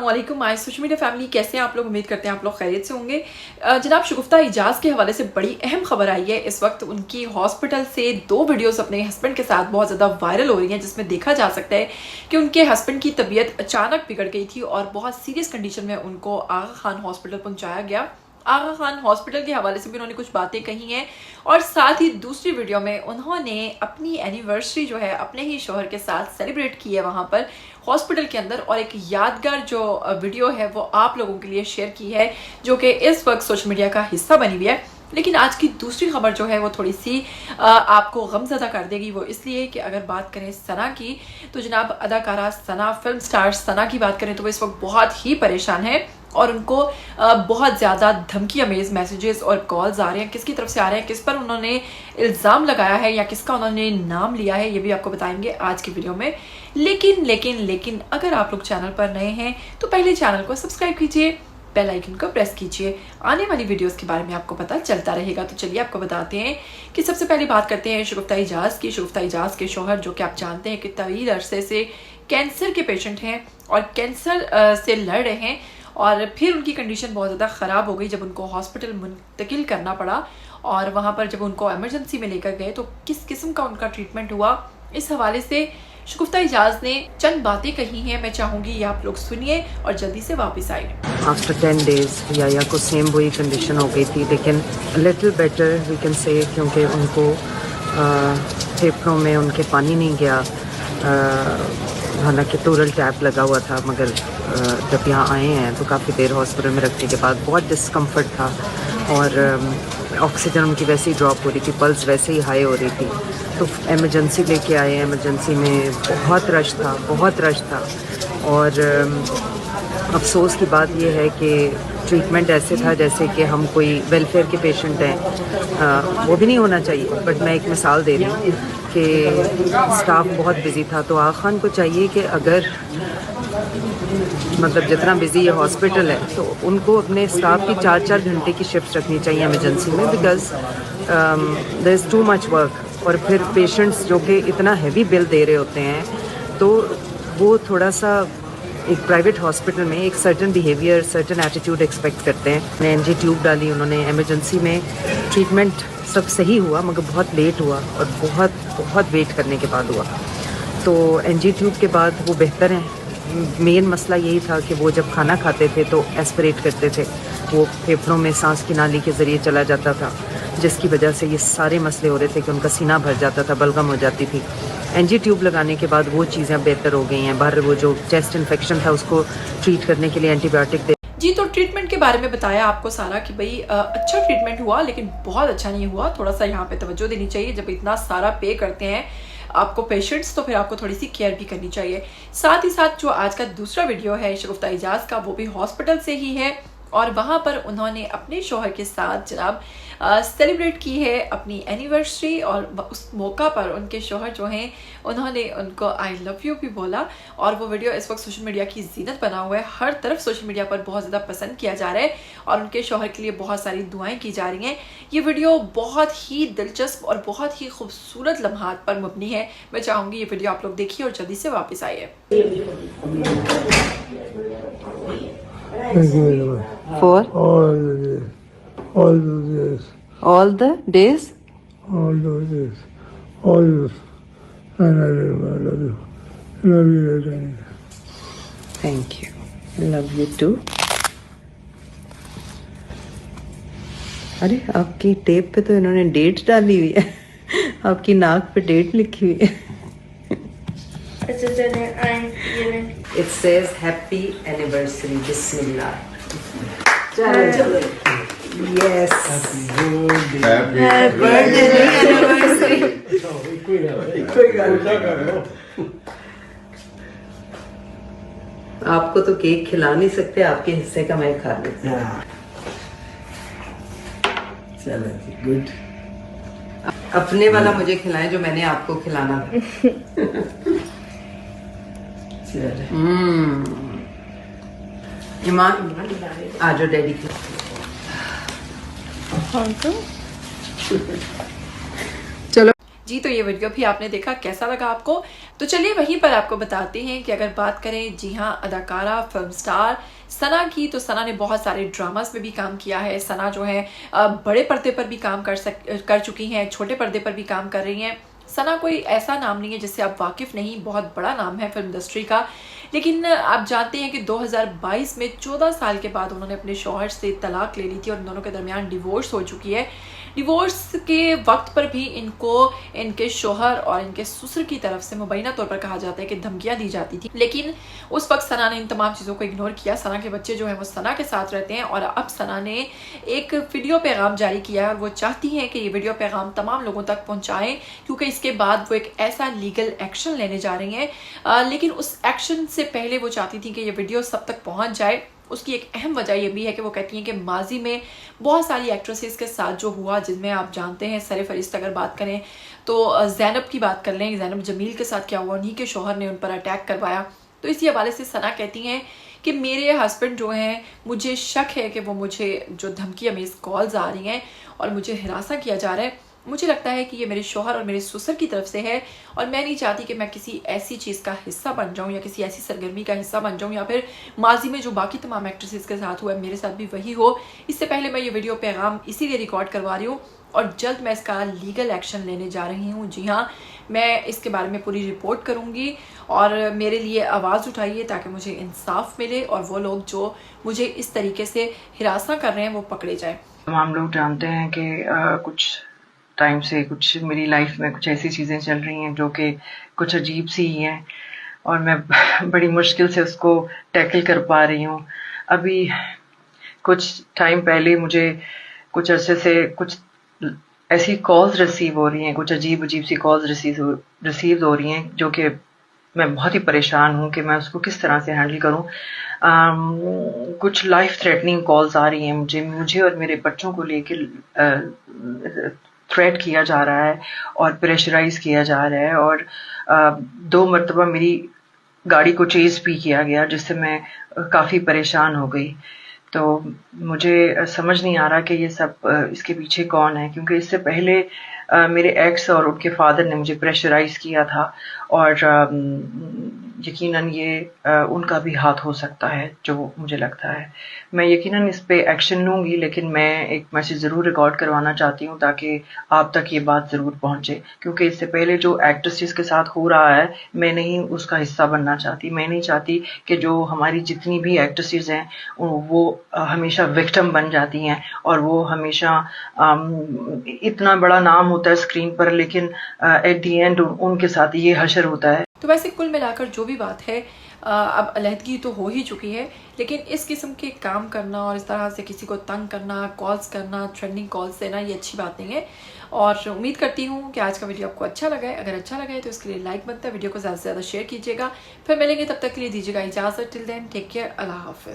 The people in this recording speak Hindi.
अस्सलामुअलैकुम माय सोशल मीडिया फैमिली, कैसे हैं आप लोग। उम्मीद करते हैं आप लोग खैरियत से होंगे। जनाब शगुफ्ता इजाज़ के हवाले से बड़ी अहम खबर आई है। इस वक्त उनकी हॉस्पिटल से 2 वीडियोस अपने हस्बैंड के साथ बहुत ज़्यादा वायरल हो रही हैं, जिसमें देखा जा सकता है कि उनके हस्बैंड की तबीयत अचानक बिगड़ गई थी और बहुत सीरियस कंडीशन में उनको आगा खान हॉस्पिटल पहुँचाया गया। आगा खान हॉस्पिटल के हवाले से भी उन्होंने कुछ बातें कही हैं और साथ ही दूसरी वीडियो में उन्होंने अपनी एनिवर्सरी जो है अपने ही शौहर के साथ सेलिब्रेट की है वहाँ पर हॉस्पिटल के अंदर, और एक यादगार जो वीडियो है वो आप लोगों के लिए शेयर की है, जो कि इस वक्त सोशल मीडिया का हिस्सा बनी हुई है। लेकिन आज की दूसरी खबर जो है वो थोड़ी सी आपको गमज़दा कर देगी। वो इसलिए कि अगर बात करें सना की, तो जनाब अदाकारा सना, फिल्म स्टार सना की बात करें तो वो इस वक्त बहुत ही परेशान है और उनको बहुत ज़्यादा धमकी अमेज मैसेजेस और कॉल्स आ रहे हैं। किसकी तरफ से आ रहे हैं, किस पर उन्होंने इल्ज़ाम लगाया है या किसका उन्होंने नाम लिया है, ये भी आपको बताएंगे आज की वीडियो में। लेकिन अगर आप लोग चैनल पर नए हैं तो पहले चैनल को सब्सक्राइब कीजिए, बेल आइकन को प्रेस कीजिए, आने वाली वीडियोस के बारे में आपको पता चलता रहेगा। तो चलिए आपको बताते हैं कि सबसे पहले बात करते हैं शगुफ्ता इजाज़ की। शगुफ्ता इजाज़ के शौहर, जो कि आप जानते हैं कि तवील अरसे से कैंसर के पेशेंट हैं और कैंसर से लड़ रहे हैं, और फिर उनकी कंडीशन बहुत ज़्यादा ख़राब हो गई जब उनको हॉस्पिटल मुंतकिल करना पड़ा। और वहाँ पर जब उनको एमरजेंसी में लेकर गए तो किस किस्म का उनका ट्रीटमेंट हुआ, इस हवाले से शगुफ्ता इजाज़ ने चंद बातें कही हैं। मैं चाहूँगी ये आप लोग सुनिए और जल्दी से वापस आए। आफ्टर 10 days या को सेम वही कंडीशन हो गई थी, लेकिन little better we can say, क्योंकि उनको फेफड़ों में उनके पानी नहीं गया। हालांकि टूरल टैप लगा हुआ था, मगर जब यहाँ आए हैं तो काफ़ी देर हॉस्पिटल में रखने के बाद बहुत डिस्कम्फर्ट था और ऑक्सीजन उनकी वैसे ही ड्रॉप हो रही थी, पल्स वैसे ही हाई हो रही थी। तो एमरजेंसी लेके आए। एमरजेंसी में बहुत रश था और अफसोस की बात यह है कि ट्रीटमेंट ऐसे था जैसे कि हम कोई वेलफेयर के पेशेंट हैं। वो भी नहीं होना चाहिए, बट मैं एक मिसाल दे रही हूँ कि स्टाफ बहुत बिजी था। तो आगा खान को चाहिए कि अगर मतलब जितना बिजी ये हॉस्पिटल है तो उनको अपने स्टाफ की 4-4 घंटे की शिफ्ट रखनी चाहिए इमरजेंसी में, because there is too much work. और फिर पेशेंट्स जो कि इतना हैवी बिल दे रहे होते हैं, तो वो थोड़ा सा एक प्राइवेट हॉस्पिटल में एक certain behaviour, certain attitude expect करते हैं। मैंने एनजी ट्यूब डाली, उन्होंने एमरजेंसी में ट्रीटमेंट सब सही हुआ, मगर बहुत लेट हुआ और बहुत वेट करने के बाद हुआ। तो एनजी ट्यूब के बाद वो बेहतर हैं। मेन मसला यही था कि वो जब खाना खाते थे तो एस्पिरेट करते थे, वो फेफड़ों में सांस की नाली के ज़रिए चला जाता था, जिसकी वजह से ये सारे मसले हो रहे थे कि उनका सीना भर जाता था, बलगम हो जाती थी। एनजी ट्यूब लगाने के बाद वो चीज़ें बेहतर हो गई हैं। बाहर वो जो चेस्ट इन्फेक्शन था उसको ट्रीट करने के लिए एंटीबायोटिक दे। जी, तो ट्रीटमेंट के बारे में बताया आपको सारा कि भाई अच्छा ट्रीटमेंट हुआ, लेकिन बहुत अच्छा नहीं हुआ। थोड़ा सा यहाँ पे तवज्जो देनी चाहिए। जब इतना सारा पे करते हैं आपको पेशेंट्स, तो फिर आपको थोड़ी सी केयर भी करनी चाहिए। साथ ही साथ जो आज का दूसरा वीडियो है शगुफ्ता इजाज़ का, वो भी हॉस्पिटल से ही है और वहाँ पर उन्होंने अपने शौहर के साथ जनाब सेलिब्रेट की है अपनी एनिवर्सरी, और उस मौका पर उनके शौहर जो हैं उन्होंने उनको आई लव यू भी बोला। और वो वीडियो इस वक्त सोशल मीडिया की जीनत बना हुआ है, हर तरफ सोशल मीडिया पर बहुत ज़्यादा पसंद किया जा रहा है और उनके शौहर के लिए बहुत सारी दुआएं की जा रही हैं। ये वीडियो बहुत ही दिलचस्प और बहुत ही खूबसूरत लम्हात पर मबनी है। मैं चाहूँगी ये वीडियो आप लोग देखिए और जल्दी से वापस आइए। For all the days, all those days, and I love you. thank you. Love you too. अरे आपकी टेप पे तो इन्होंने डेट डाली हुई है। आपकी नाक पे डेट लिखी हुई है। It says happy anniversary. Bismillah. चलो। Yes. Happy birthday anniversary. आपको तो केक खिला नहीं सकते, आपके हिस्से का मैं खा लेती हूँ। चलो गुड। अपने वाला मुझे खिलाएं जो मैंने आपको खिलाना था। ईमान आ जाओ डैडी की। चलो जी, तो ये वीडियो भी आपने देखा, कैसा लगा आपको? तो चलिए वहीं पर आपको बताते हैं कि अगर बात करें, जी हाँ, अदाकारा फिल्म स्टार सना की, तो सना ने बहुत सारे ड्रामास में भी काम किया है। सना जो है बड़े पर्दे पर भी काम कर चुकी हैं, छोटे पर्दे पर भी काम कर रही हैं। सना कोई ऐसा नाम नहीं है जिससे आप वाकिफ़ नहीं, बहुत बड़ा नाम है फिल्म इंडस्ट्री का। लेकिन आप जानते हैं कि 2022 में 14 साल के बाद उन्होंने अपने शौहर से तलाक ले ली थी और इन दोनों के दरमियान डिवोर्स हो चुकी है। डिवोर्स के वक्त पर भी इनको इनके शौहर और इनके ससुर की तरफ से मुबैना तौर पर कहा जाता है कि धमकियां दी जाती थी, लेकिन उस वक्त सना ने इन तमाम चीज़ों को इग्नोर किया। सना के बच्चे जो हैं वो सना के साथ रहते हैं और अब सना ने एक वीडियो पैगाम जारी किया है और वो चाहती हैं कि ये वीडियो पैगाम तमाम लोगों तक पहुँचाएँ, क्योंकि इसके बाद वो एक ऐसा लीगल एक्शन लेने जा रही हैं। लेकिन उस एक्शन से पहले वो चाहती थी कि ये वीडियो सब तक पहुँच जाए। उसकी एक अहम वजह यह भी है कि वो कहती हैं कि माजी में बहुत सारी एक्ट्रेसेस के साथ जो हुआ, जिनमें आप जानते हैं सरफहरिस्त अगर बात करें तो ज़ैनब की बात कर लें, ज़ैनब जमील के साथ क्या हुआ, उन्हीं के शौहर ने उन पर अटैक करवाया। तो इसी हवाले से सना कहती हैं कि मेरे हस्बैंड जो हैं, मुझे शक है कि वो मुझे जो धमकी अमेज़ कॉल्स आ रही हैं और मुझे हिरासा किया जा रहा है, मुझे लगता है कि ये मेरे शौहर और मेरे ससुर की तरफ से है और मैं नहीं चाहती कि मैं किसी ऐसी चीज़ का हिस्सा बन जाऊं या किसी ऐसी सरगर्मी का हिस्सा बन जाऊं या फिर माजी में जो बाकी तमाम एक्ट्रेसेस के साथ हुआ है मेरे साथ भी वही हो। इससे पहले मैं ये वीडियो पैगाम इसीलिए रिकॉर्ड करवा रही हूँ और जल्द मैं इसका लीगल एक्शन लेने जा रही हूँ। जी हाँ, मैं इसके बारे में पूरी रिपोर्ट करूँगी और मेरे लिए आवाज़ उठाइए ताकि मुझे इंसाफ मिले और वो लोग जो मुझे इस तरीके से हिरासा कर रहे हैं वो पकड़े जाए। हम लोग जानते हैं कि कुछ टाइम से कुछ मेरी लाइफ में कुछ ऐसी चीज़ें चल रही हैं जो कि कुछ अजीब सी ही हैं और मैं बड़ी मुश्किल से उसको टैकल कर पा रही हूँ। अभी कुछ टाइम पहले मुझे कुछ अरसे से कुछ ऐसी कॉल्स रिसीव हो रही हैं, कुछ अजीब सी कॉल्स रिसीव हो रही हैं जो कि मैं बहुत ही परेशान हूँ कि मैं उसको किस तरह से हैंडल करूँ। कुछ लाइफ थ्रेटनिंग कॉल्स आ रही हैं मुझे और मेरे बच्चों को लेकर थ्रेट किया जा रहा है और प्रेशराइज किया जा रहा है और 2 मरतबा मेरी गाड़ी को चेज़ भी किया गया, जिससे मैं काफ़ी परेशान हो गई। तो मुझे समझ नहीं आ रहा कि ये सब इसके पीछे कौन है, क्योंकि इससे पहले मेरे एक्स और उनके फादर ने मुझे प्रेशराइज किया था और यकीनन ये उनका भी हाथ हो सकता है, जो मुझे लगता है। मैं यकीनन इस पे एक्शन लूँगी, लेकिन मैं एक मैसेज ज़रूर रिकॉर्ड करवाना चाहती हूँ ताकि आप तक ये बात ज़रूर पहुँचे, क्योंकि इससे पहले जो एक्ट्रेसेस के साथ हो रहा है मैं नहीं उसका हिस्सा बनना चाहती। मैं नहीं चाहती कि जो हमारी जितनी भी एक्ट्रेसेस हैं वो हमेशा विक्टिम बन जाती हैं और वो हमेशा इतना बड़ा नाम होता है स्क्रीन पर, लेकिन एट दी एंड उनके साथ ये हशर होता है। तो वैसे कुल मिलाकर जो भी बात है, अब अलहदगी तो हो ही चुकी है, लेकिन इस किस्म के काम करना और इस तरह से किसी को तंग करना, कॉल्स करना, ट्रेंडिंग कॉल्स देना, ये अच्छी बात नहीं है। और उम्मीद करती हूँ कि आज का वीडियो आपको अच्छा लगा है। अगर अच्छा लगा है तो इसके लिए लाइक बनता है, वीडियो को ज़्यादा से ज़्यादा शेयर कीजिएगा। फिर मिलेंगे, तब तक के लिए दीजिएगा इजाज़त। टिल देन टेक केयर, अल्लाह हाफ़िज़।